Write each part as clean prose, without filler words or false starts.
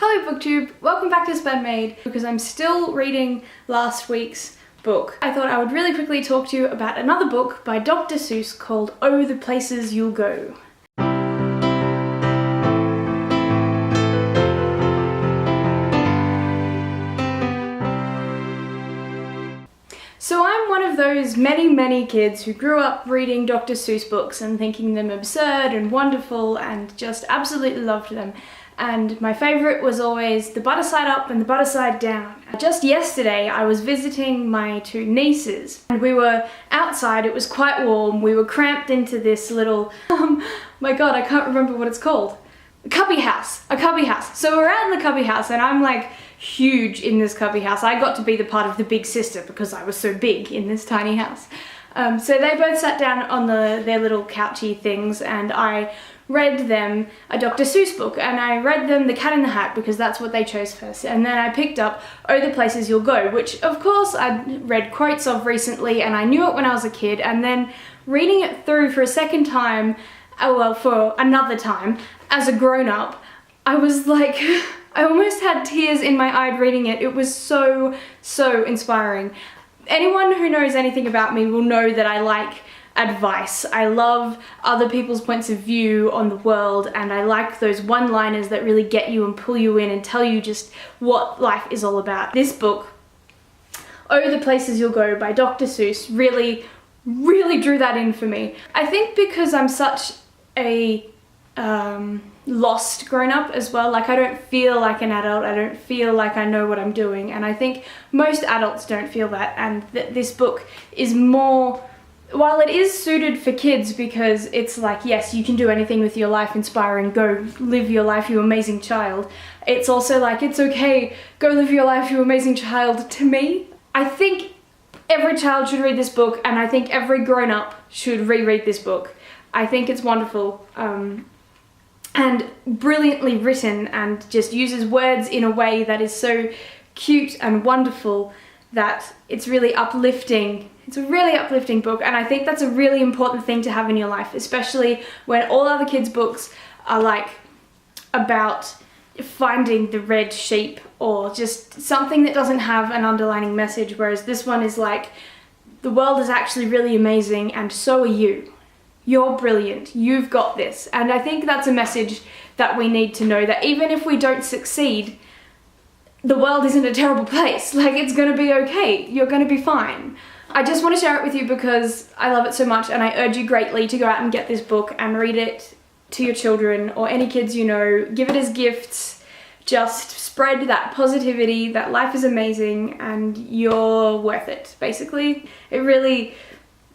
Hello BookTube, welcome back to Spanmade. Because I'm still reading last week's book, I thought I would really quickly talk to you about another book by Dr. Seuss called Oh, the Places You'll Go. So I'm one of those many kids who grew up reading Dr. Seuss books and thinking them absurd and wonderful and just absolutely loved them. And my favourite was always The Butter Side Up and The Butter Side Down. Just yesterday I was visiting my two nieces and we were outside, it was quite warm, we were cramped into this little, my god, I can't remember what it's called. A cubby house. So we're out in the cubby house and I'm like huge in this cubby house. I got to be the part of the big sister because I was so big in this tiny house. So they both sat down on their little couchy things and I read them a Dr. Seuss book, and I read them The Cat in the Hat because that's what they chose first, and then I picked up Oh, the Places You'll Go, which of course I'd read quotes of recently and I knew it when I was a kid, and then reading it through for a second time, for another time, as a grown-up, I was like, I almost had tears in my eye reading it. It was so inspiring. Anyone who knows anything about me will know that I like advice. I love other people's points of view on the world, and I like those one-liners that really get you and pull you in and tell you just what life is all about. This book, Oh, the Places You'll Go by Dr. Seuss, really drew that in for me. I think because I'm such a lost grown-up as well, like I don't feel like an adult, I don't feel like I know what I'm doing, and I think most adults don't feel that, and this book is more, while it is suited for kids because it's like, yes, you can do anything with your life, inspiring, go live your life, you amazing child. It's also like, it's okay, go live your life, you amazing child, to me. I think every child should read this book, and I think every grown-up should reread this book. I think it's wonderful and brilliantly written, and just uses words in a way that is so cute and wonderful that it's really uplifting. It's a really uplifting book, and I think that's a really important thing to have in your life, especially when all other kids' books are like about finding the red sheep or just something that doesn't have an underlining message, whereas this one is like, the world is actually really amazing and so are you. You're brilliant, you've got this. And I think that's a message that we need to know, that even if we don't succeed, the world isn't a terrible place. Like, it's gonna be okay, you're gonna be fine. I just want to share it with you because I love it so much, and I urge you greatly to go out and get this book and read it to your children or any kids you know. Give it as gifts. Just spread that positivity that life is amazing and you're worth it, basically. It really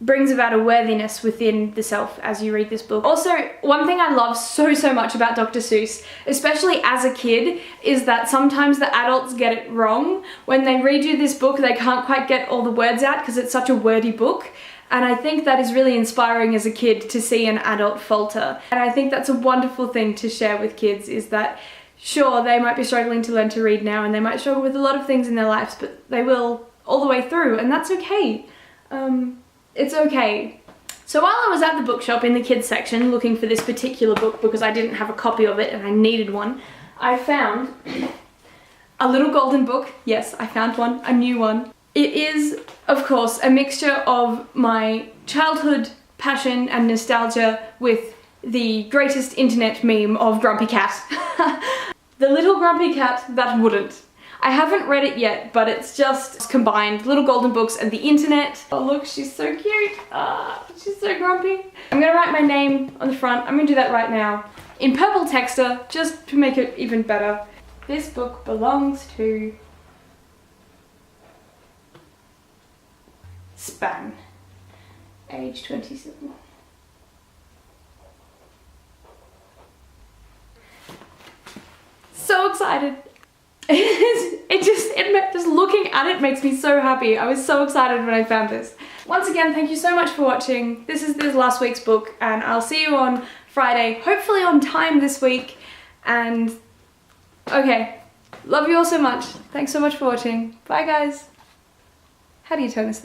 brings about a worthiness within the self as you read this book. Also, one thing I love so much about Dr. Seuss, especially as a kid, is that sometimes the adults get it wrong. When they read you this book, they can't quite get all the words out because it's such a wordy book. And I think that is really inspiring as a kid to see an adult falter. And I think that's a wonderful thing to share with kids, is that sure, they might be struggling to learn to read now and they might struggle with a lot of things in their lives, but they will all the way through, and that's okay. It's okay. So while I was at the bookshop in the kids section looking for this particular book because I didn't have a copy of it and I needed one, I found a little golden book. Yes, I found one, a new one. It is, of course, a mixture of my childhood passion and nostalgia with the greatest internet meme of Grumpy Cat. The little grumpy cat that wouldn't. I haven't read it yet, but it's just combined little golden books and the internet. Oh look, she's so cute. She's so grumpy. I'm gonna write my name on the front. I'm gonna do that right now. In purple texture, just to make it even better. This book belongs to Span, age 27. So excited. Just looking at it makes me so happy. I was so excited when I found this. Once again, thank you so much for watching. This is last week's book, and I'll see you on Friday, hopefully on time this week. And okay, love you all so much. Thanks so much for watching. Bye guys. How do you turn this?